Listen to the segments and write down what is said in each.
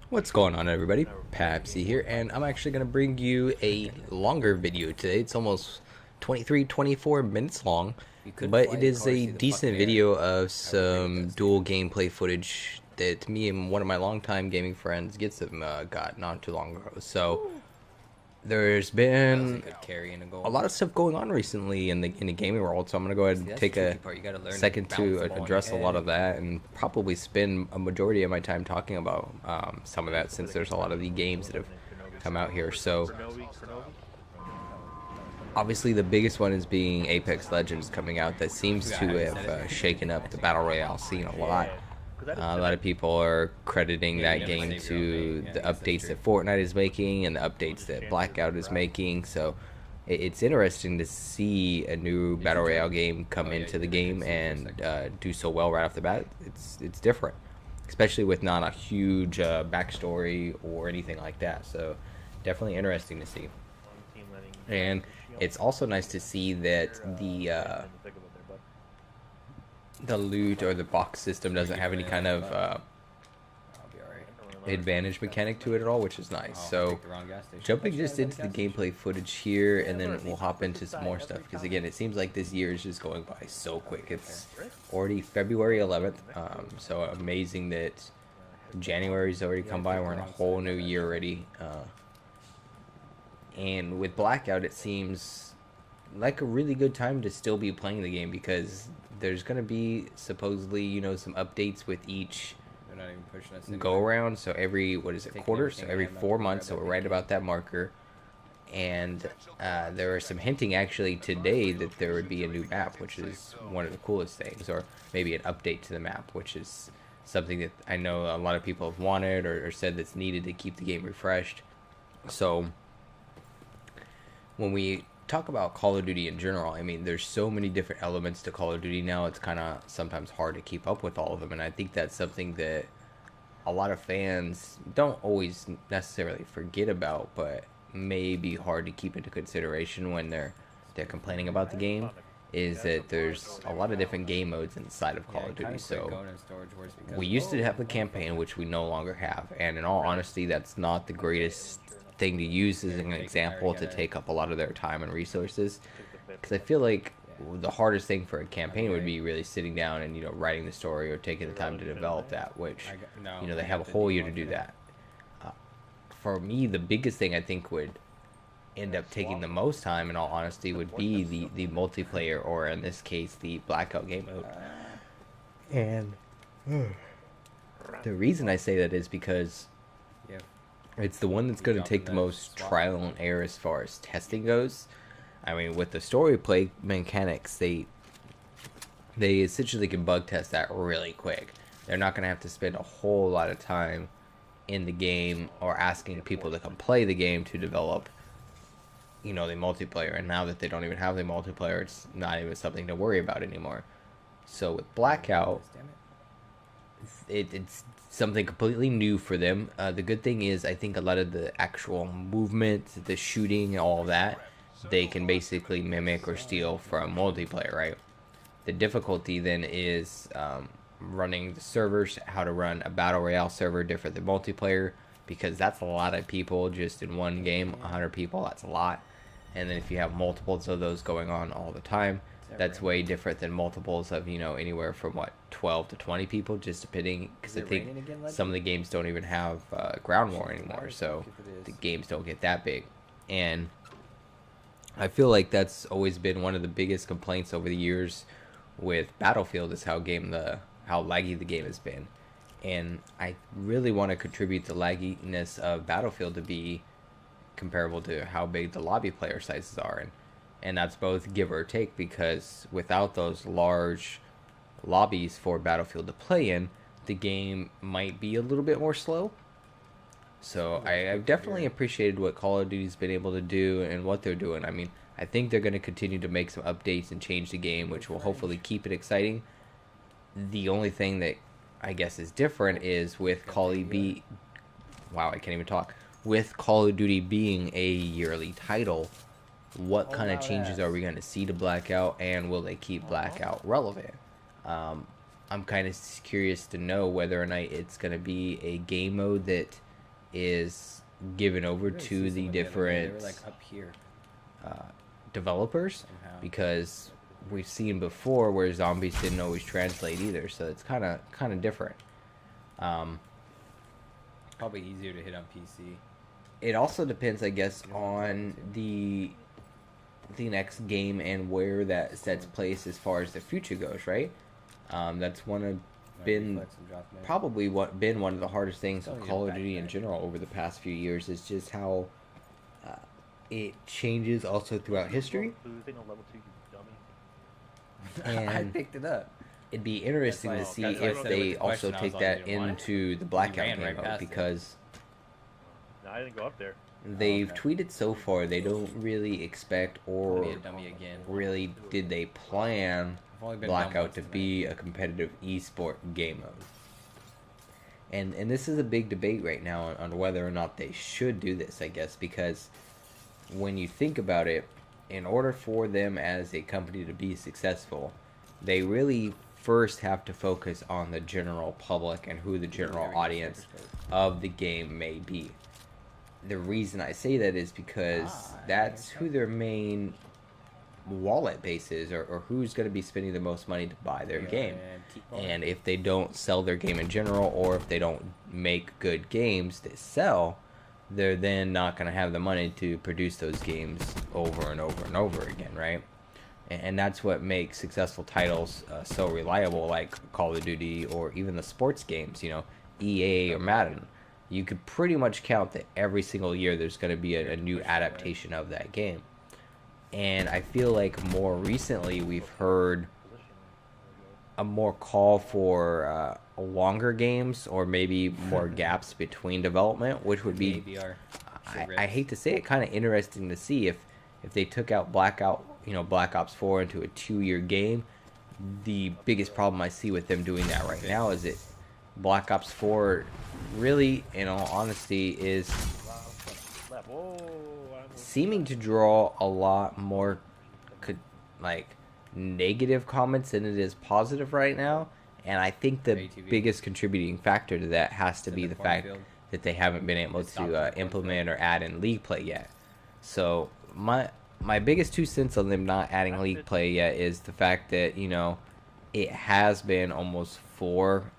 What's going on, everybody? Papc here, and I'm actually going to bring you a longer video today. It's almost 24 minutes long, but it is a decent video of some dual gameplay footage that me and one of my longtime gaming friends got not too long ago. So there's been a lot of stuff going on recently in the gaming world, so I'm gonna go ahead and take a second to address a lot of that, and probably spend a majority of my time talking about some of that, since there's a lot of the games that have come out here. So obviously the biggest one is being Apex Legends coming out. That seems to have shaken up the battle royale scene a lot. A lot of people are crediting that game to the updates that Fortnite is making and the updates that Blackout is making. So it's interesting to see a new Battle Royale game come into the game and do so well right off the bat. It's different, especially with not a huge backstory or anything like that. So definitely interesting to see. And it's also nice to see that the loot or the box system doesn't have any kind of advantage mechanic to it at all, which is nice. So jumping just into the gameplay footage here, and then we'll hop into some more stuff, because again, it seems like this year is just going by so quick. It's already February 11th, so amazing that January's already come by. We're in a whole new year already, and with Blackout, it seems like a really good time to still be playing the game, because there's going to be supposedly, you know, some updates with each go around. So every, what is it, quarter? So every 4 months. So we're right about that marker. And there was some hinting actually today that there would be a new map, which is one of the coolest things, or maybe an update to the map, which is something that I know a lot of people have wanted or said that's needed to keep the game refreshed. So when we talk about Call of Duty in general, I mean, there's so many different elements to Call of Duty now, it's kind of sometimes hard to keep up with all of them, and I think that's something that a lot of fans don't always necessarily forget about, but may be hard to keep into consideration when they're complaining about the game, is that there's a lot of different game modes inside of Call of Duty. So we used to have the campaign, which we no longer have, and in all honesty, that's not the greatest thing to use as an example to take up a lot of their time and resources, because I feel like the hardest thing for a campaign would be really sitting down and, you know, writing the story or taking the time to develop that, which, you know, they have a whole year to do that. For me, the biggest thing I think would end up taking the most time, in all honesty, would be the multiplayer, or in this case the Blackout game mode. And the reason I say that is because it's the one that's going to take the most trial and error as far as testing goes. I mean, with the story play mechanics, they essentially can bug test that really quick. They're not going to have to spend a whole lot of time in the game or asking people to come play the game to develop, you know, the multiplayer. And now that they don't even have the multiplayer, it's not even something to worry about anymore. So with Blackout, it's something completely new for them. The good thing is, I think a lot of the actual movement, the shooting, all that, they can basically mimic or steal from multiplayer, right? The difficulty then is running the servers, how to run a battle royale server different than multiplayer, because that's a lot of people just in one game. 100 people, that's a lot. And then if you have multiples of those going on all the time, that's way different than multiples of, you know, anywhere from what, 12 to 20 people, just depending, because I think some of the games don't even have ground war anymore, so the games don't get that big. And I feel like that's always been one of the biggest complaints over the years with Battlefield, is how laggy the game has been. And I really want to contribute the lagginess of Battlefield to be comparable to how big the lobby player sizes are, and that's both give or take, because without those large lobbies for Battlefield to play in, the game might be a little bit more slow. So I've definitely appreciated what Call of Duty's been able to do and what they're doing. I mean, I think they're going to continue to make some updates and change the game, which will hopefully keep it exciting. The only thing that I guess is different is with Call of Duty, wow, I can't even talk. With Call of Duty being a yearly title, what kind of changes are we going to see to Blackout, and will they keep Blackout relevant? I'm kind of curious to know whether or not it's going to be a game mode that is given over to the different they were like up here. Developers, because we've seen before where zombies didn't always translate either, so it's kind of different. Probably easier to hit on PC. It also depends, I guess, on the next game and where that sets place as far as the future goes, right? That's probably been one of the hardest things of Call of Duty in general over the past few years, is just how it changes also throughout history. And I picked it up. It'd be interesting to see if they also take that into the Blackout game mode, because no, I didn't go up there. They've tweeted so far they don't really expect, or really did they plan Blackout to be a competitive esport game mode. And this is a big debate right now on whether or not they should do this, I guess, because when you think about it, in order for them as a company to be successful, they really first have to focus on the general public and who the general audience of the game may be. The reason I say that is because that's who their main wallet base is, or who's going to be spending the most money to buy their game. And if they don't sell their game in general, or if they don't make good games that sell, they're then not going to have the money to produce those games over and over and over again, right? And that's what makes successful titles so reliable, like Call of Duty, or even the sports games, EA or Madden. You could pretty much count that every single year there's going to be a new adaptation of that game. And I feel like more recently we've heard a more call for longer games, or maybe more gaps between development, which would be, I hate to say it, kind of interesting to see if they took out Blackout, Black Ops 4 into a 2-year game. The biggest problem I see with them doing that right now is that Black Ops 4 really, in all honesty, is seeming to draw a lot more negative comments than it is positive right now. And I think the biggest contributing factor to that has to be the fact that they haven't been able to implement or add in league play yet. So my biggest 2 cents on them not adding league play yet is the fact that, it has been almost 4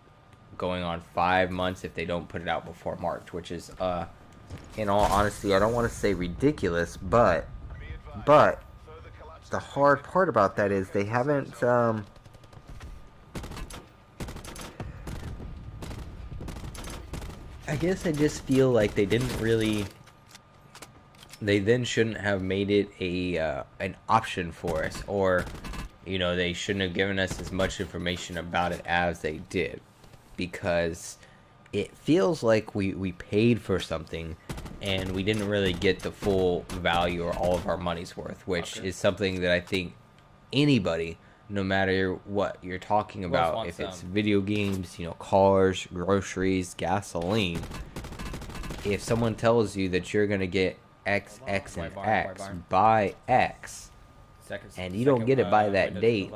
going on 5 months if they don't put it out before March, which is in all honesty, I don't want to say ridiculous, but the hard part about that is they haven't I guess I just feel like they then shouldn't have made it an option for us, or they shouldn't have given us as much information about it as they did, because it feels like we paid for something and we didn't really get the full value or all of our money's worth, which is something that I think anybody, no matter what you're talking about, if it's video games, cars, groceries, gasoline, if someone tells you that you're going to get X, X, and X by X, and you don't get it by that date,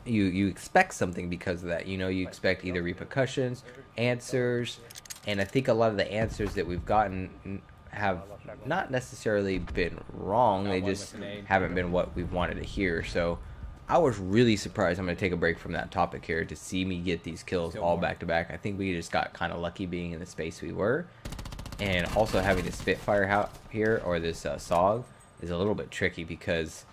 you expect something because of that. You expect either repercussions, answers, and I think a lot of the answers that we've gotten have not necessarily been wrong. They just haven't been what we wanted to hear. So I was really surprised. I'm going to take a break from that topic here to see me get these kills all back to back. I think we just got kind of lucky being in the space we were. And also having this Spitfire out here, or this SOG, is a little bit tricky because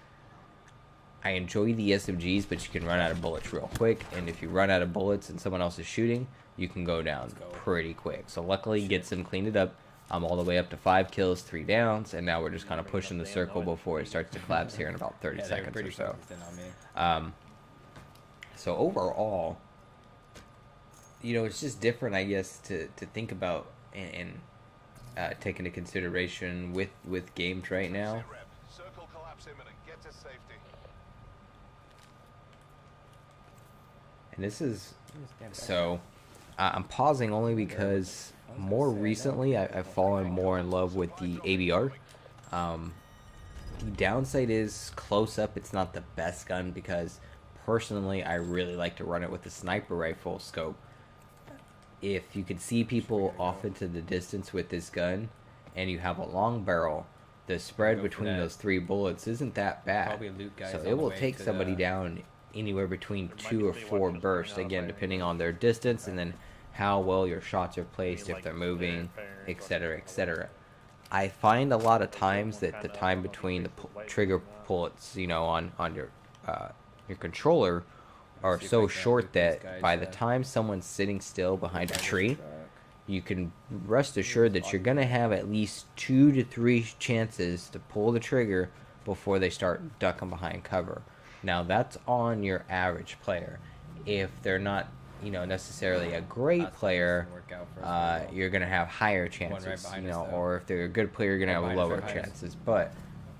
I enjoy the SMGs, but you can run out of bullets real quick. And if you run out of bullets and someone else is shooting, you can go down pretty quick. So luckily, Gitsim cleaned it up. I'm all the way up to 5 kills, 3 downs, and now we're just kind of pushing the circle before it starts to collapse here in about 30 seconds or so. So overall, it's just different, I guess, to think about and take into consideration with games right now. And this is so I'm pausing only because more recently I've fallen more in love with the ABR. The downside is close up, it's not the best gun, because personally I really like to run it with the sniper rifle scope. if you could see people off into the distance with this gun, and you have a long barrel, the spread between those 3 bullets isn't that bad. So it will take somebody down anywhere between 2 or 4 bursts, again, depending on their distance and then how well your shots are placed, if they're moving, etc., etc. I find a lot of times that the time between the trigger bullets, you know, on your controller are so short that by the time someone's sitting still behind a tree, you can rest assured that you're going to have at least 2 to 3 chances to pull the trigger before they start ducking behind cover. Now, that's on your average player. If they're not, you know, necessarily a great player, you're going to have higher chances, you know, or if they're a good player, you're going to have lower chances. But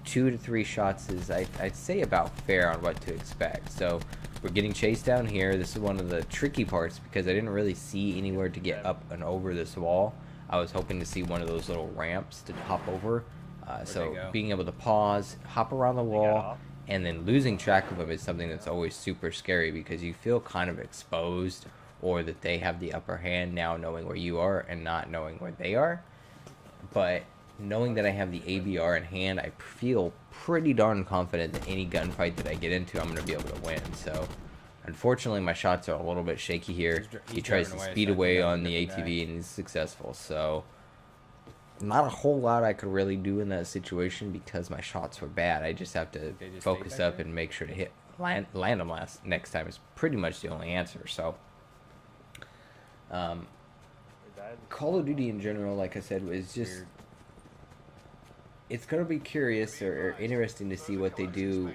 2 to 3 shots is, I'd say, about fair on what to expect. So we're getting chased down here. This is one of the tricky parts because I didn't really see anywhere to get up and over this wall. I was hoping to see one of those little ramps to hop over. So being able to pause, hop around the wall, and then losing track of them is something that's always super scary because you feel kind of exposed, or that they have the upper hand now, knowing where you are and not knowing where they are. But knowing that I have the ABR in hand, I feel pretty darn confident that any gunfight that I get into, I'm going to be able to win. So unfortunately, my shots are a little bit shaky here. He tries to speed away on the ATV and he's successful. So not a whole lot I could really do in that situation because my shots were bad. I just have to focus up and make sure to land them next time is pretty much the only answer. So Call of Duty in general, like I said, was just, it's going to be curious or interesting to see what they do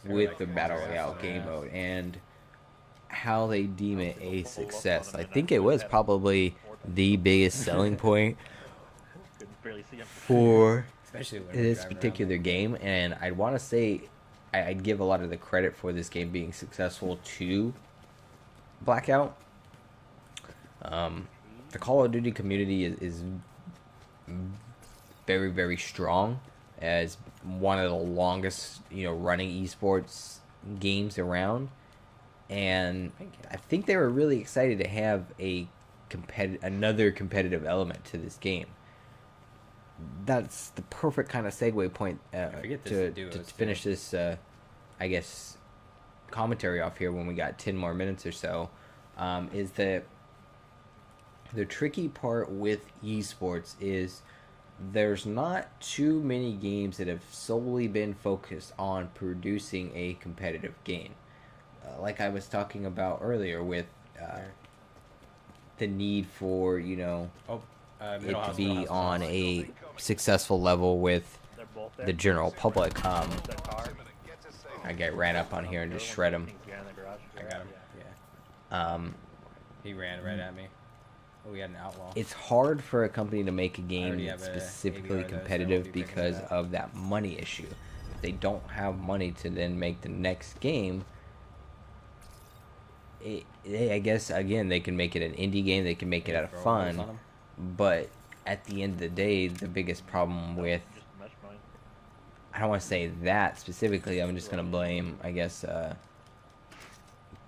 with the Battle Royale game mode and how they deem it a success. I think it was probably the biggest selling point for this particular game, and I'd want to say I'd give a lot of the credit for this game being successful to Blackout. The Call of Duty community is very, very strong, as one of the longest, you know, running esports games around, and I think they were really excited to have another competitive element to this game. That's the perfect kind of segue point to finish this, I guess, commentary off here when we got 10 more minutes or so, is that the tricky part with esports is there's not too many games that have solely been focused on producing a competitive game. Like I was talking about earlier with the need for, you know, it to be on a successful level with the general public. I get ran up on here and just shred him. I got him. Yeah. He ran right at me. Oh, we had an outlaw. It's hard for a company to make a game that's specifically competitive because of that money issue. If they don't have money to then make the next game, I guess, again, they can make it an indie game, they can make it out of fun, but at the end of the day, the biggest problem with, I don't want to say that specifically, I'm just going to blame, I guess,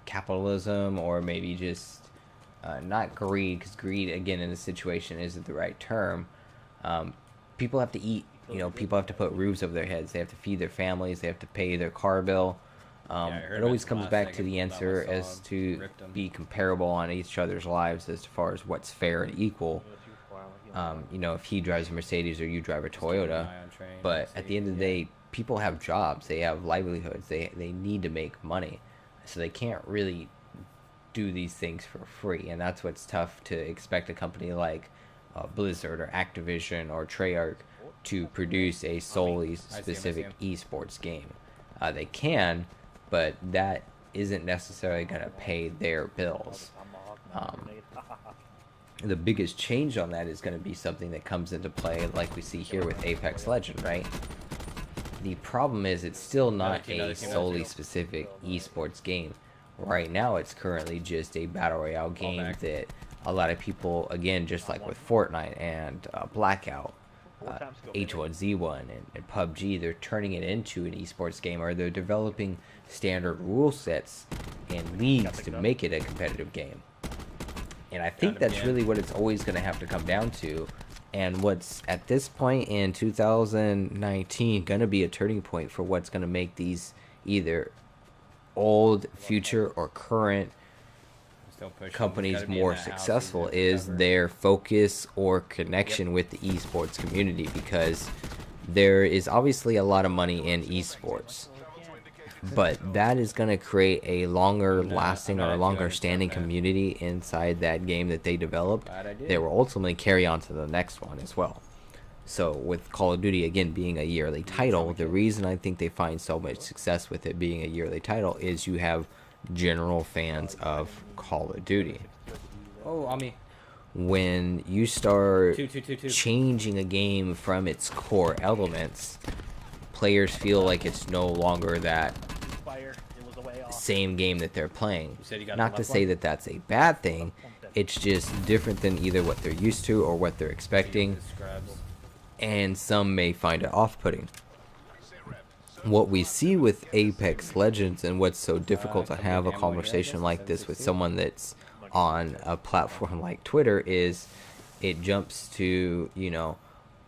capitalism, or maybe just not greed, because greed, again, in this situation isn't the right term. People have to eat, you know, people have to put roofs over their heads, they have to feed their families, they have to pay their car bill. It always comes back to the answer as to be comparable on each other's lives as far as what's fair and equal. You know, if he drives a Mercedes or you drive a Toyota, but at the end of the day, people have jobs, they have livelihoods, they need to make money, so they can't really do these things for free, and that's what's tough to expect a company like Blizzard or Activision or Treyarch to produce a solely specific esports game. They can, but that isn't necessarily going to pay their bills. The biggest change on that is going to be something that comes into play like we see here with Apex Legends, right? The problem is it's still not a solely specific esports game. Right now it's currently just a battle royale game that a lot of people, again, just like with Fortnite and Blackout, H1Z1 and PUBG, they're turning it into an esports game, or they're developing standard rule sets and leagues to make it a competitive game. And I think that's really what it's always going to have to come down to. And what's at this point in 2019 going to be a turning point for what's going to make these either old, future, or current companies more successful is their focus or connection with the esports community, because there is obviously a lot of money in esports, but that is going to create a longer lasting or a longer standing community inside that game that they developed that will ultimately carry on to the next one as well. So with Call of Duty again being a yearly title, the reason I think they find so much success with it being a yearly title is you have general fans of Call of Duty. Oh, on me. When you start changing a game from its core elements, players feel like it's no longer that same game that they're playing. Not to say that that's a bad thing, it's just different than either what they're used to or what they're expecting, and some may find it off-putting. What we see with Apex Legends, and what's so difficult to have a conversation like this with someone that's on a platform like Twitter, is it jumps to, you know,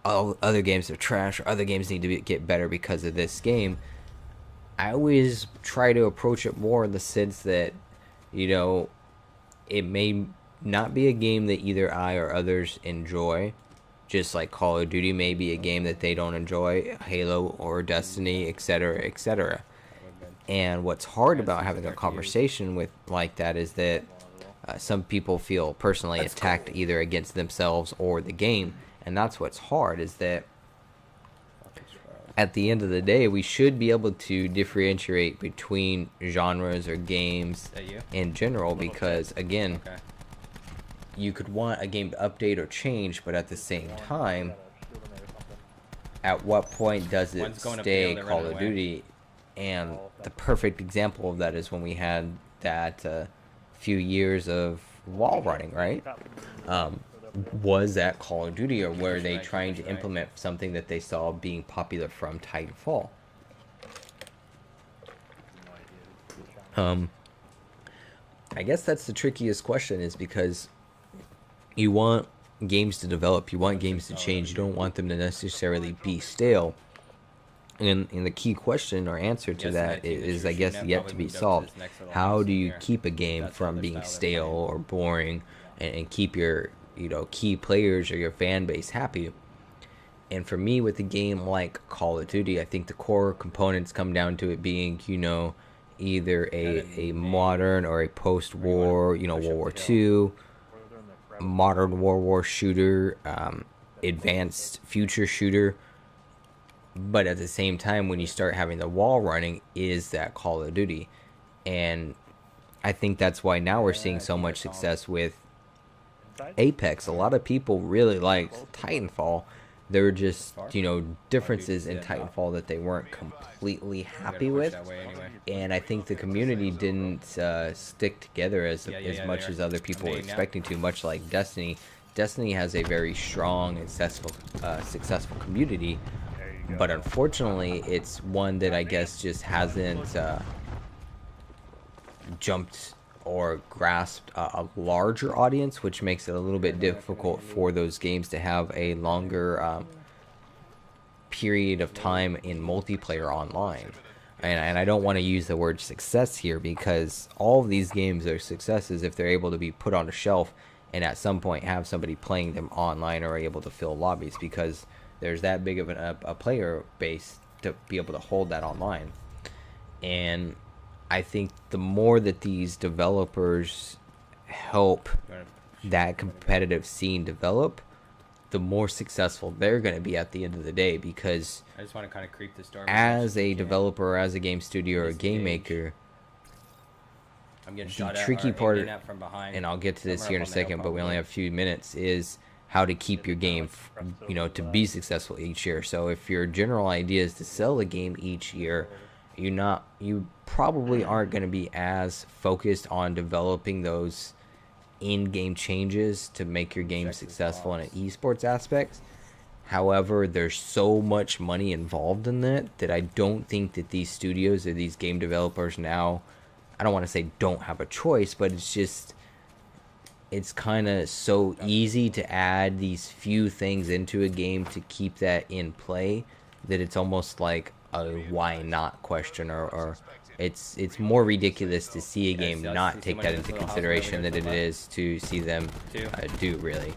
oh, other games are trash, or other games need to get better because of this game. I always try to approach it more in the sense that, you know, it may not be a game that either I or others enjoy, just like Call of Duty may be a game that they don't enjoy, Halo or Destiny, etc., etc. And what's hard about having a conversation with like that is that some people feel personally attacked either against themselves or the game, and that's what's hard, is that at the end of the day, we should be able to differentiate between genres or games in general, because again, you could want a game to update or change, but at the same time, at what point does it stay Call of Duty? And the perfect example of that is when we had that few years of wall running, right? Was that Call of Duty, or were they trying to implement something that they saw being popular from Titanfall? I guess that's the trickiest question, is because you want games to develop, you want games to change, you don't want them to necessarily be stale. And the key question or answer to that is, I guess, yet to be solved. How do you keep a game from being stale or boring, and keep your, you know, key players or your fan base happy? And for me, with a game like Call of Duty, I think the core components come down to it being, you know, either a modern or a post-war, you know, World War II, modern war shooter, advanced future shooter. But at the same time, when you start having the wall running, is that Call of Duty? And I think that's why now we're seeing so much success with Apex. A lot of people really liked Titanfall. There were just, you know, differences in Titanfall that they weren't completely happy with. And I think the community didn't stick together as much as other people were expecting to, much like Destiny. Destiny has a very strong and successful community, but unfortunately, it's one that I guess just hasn't jumped or grasped a larger audience, which makes it a little bit difficult for those games to have a longer period of time in multiplayer online. And I don't want to use the word success here, because all of these games are successes if they're able to be put on a shelf and at some point have somebody playing them online or able to fill lobbies, because there's that big of a player base to be able to hold that online. And I think the more that these developers help that competitive scene develop, the more successful they're going to be at the end of the day. Because I just want to kind of creep the storm. As a developer, as a game studio, or a game maker, I'm getting shot the at, tricky part, from behind, and I'll get to this here in a second, but we only have a few minutes, is how to keep your game, you know, to be successful each year. So if your general idea is to sell a game each year, you probably aren't going to be as focused on developing those in-game changes to make your game successful in an esports aspect. However, there's so much money involved in that I don't think that these studios or these game developers now, I don't want to say don't have a choice, but it's just it's kind of so easy to add these few things into a game to keep that in play that it's almost like a why not question, or it's more ridiculous to see a game not take that into consideration than it is to see them do, really.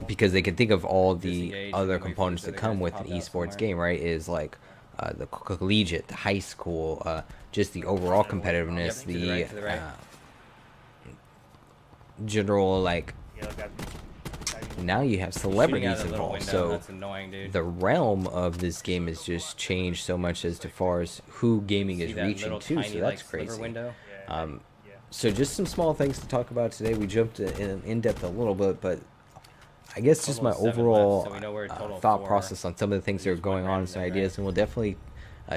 Because they can think of all the other components that come with an esports game, right? Is like the collegiate, the high school, just the overall competitiveness, the general, like, now you have celebrities involved, so the realm of this game has just changed so much as to far as who gaming is reaching too, so that's crazy. So just some small things to talk about today. We jumped in depth a little bit, but I guess just my overall thought process on some of the things that are going on and some ideas, and we'll definitely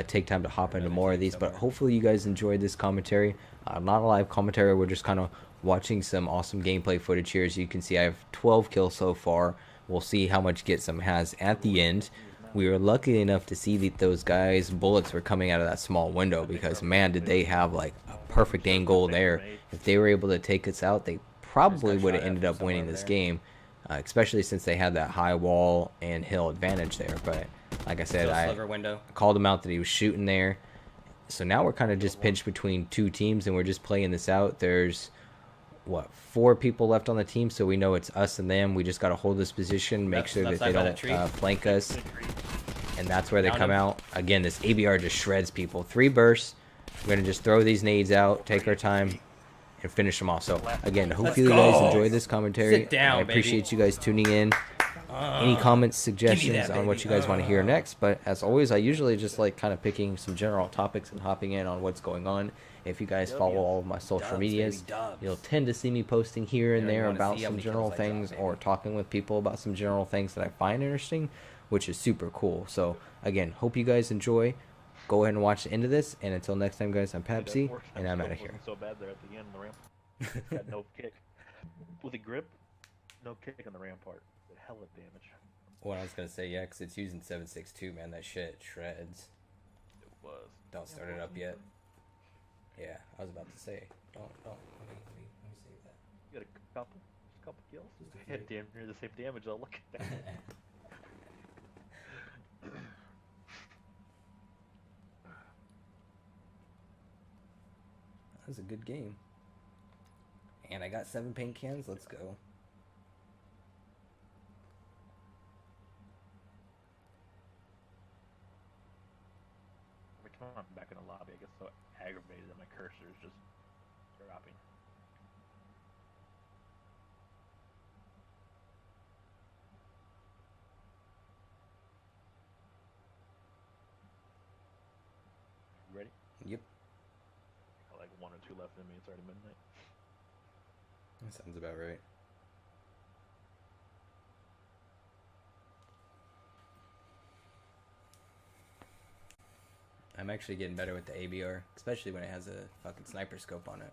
take time to hop into more of these, but hopefully you guys enjoyed this commentary. Not a live commentary, we're just kind of watching some awesome gameplay footage here. As you can see, I have 12 kills so far. We'll see how much Get Some has at the end. We were lucky enough to see that those guys' bullets were coming out of that small window, because man, did they have like a perfect angle there. If they were able to take us out, they probably would have ended up winning this game, especially since they had that high wall and hill advantage there. But like I said, I called him out that he was shooting there. So now we're kind of just pinched between two teams, and we're just playing this out. There's, what, 4 people left on the team, so we know it's us and them. We just got to hold this position, make sure that they don't flank us, and that's where they come out. Again, this ABR just shreds people. 3 bursts. We're going to just throw these nades out, take our time, and finish them off. So, again, hopefully you guys enjoyed this commentary. I appreciate you guys tuning in. Any comments, suggestions on what you guys want to hear next? But as always, I usually just like kind of picking some general topics and hopping in on what's going on. If you guys follow all of my social medias, you'll tend to see me posting here and there about some general things, or talking with people about some general things that I find interesting, which is super cool. So again, hope you guys enjoy. Go ahead and watch the end of this, and until next time, guys, I'm Papc, and I'm out of here. So bad there at the end of the ramp. Got no kick with a grip, no kick on the rampart. Hell of damage. What I was gonna say, yeah, because it's using 7.62, man. That shit shreds. It was. Don't start it up yet. Yeah, I was about to say. Don't. Let me save that. You got a couple kills. Hit damn near the same damage. I'll look at that. That was a good game. And I got 7 paint cans. Let's go. I'm back in the lobby. I get so aggravated that my cursor is just dropping. You ready? Yep. Got like 1 or 2 left in me. It's already midnight. That sounds about right. I'm actually getting better with the ABR, especially when it has a fucking sniper scope on it.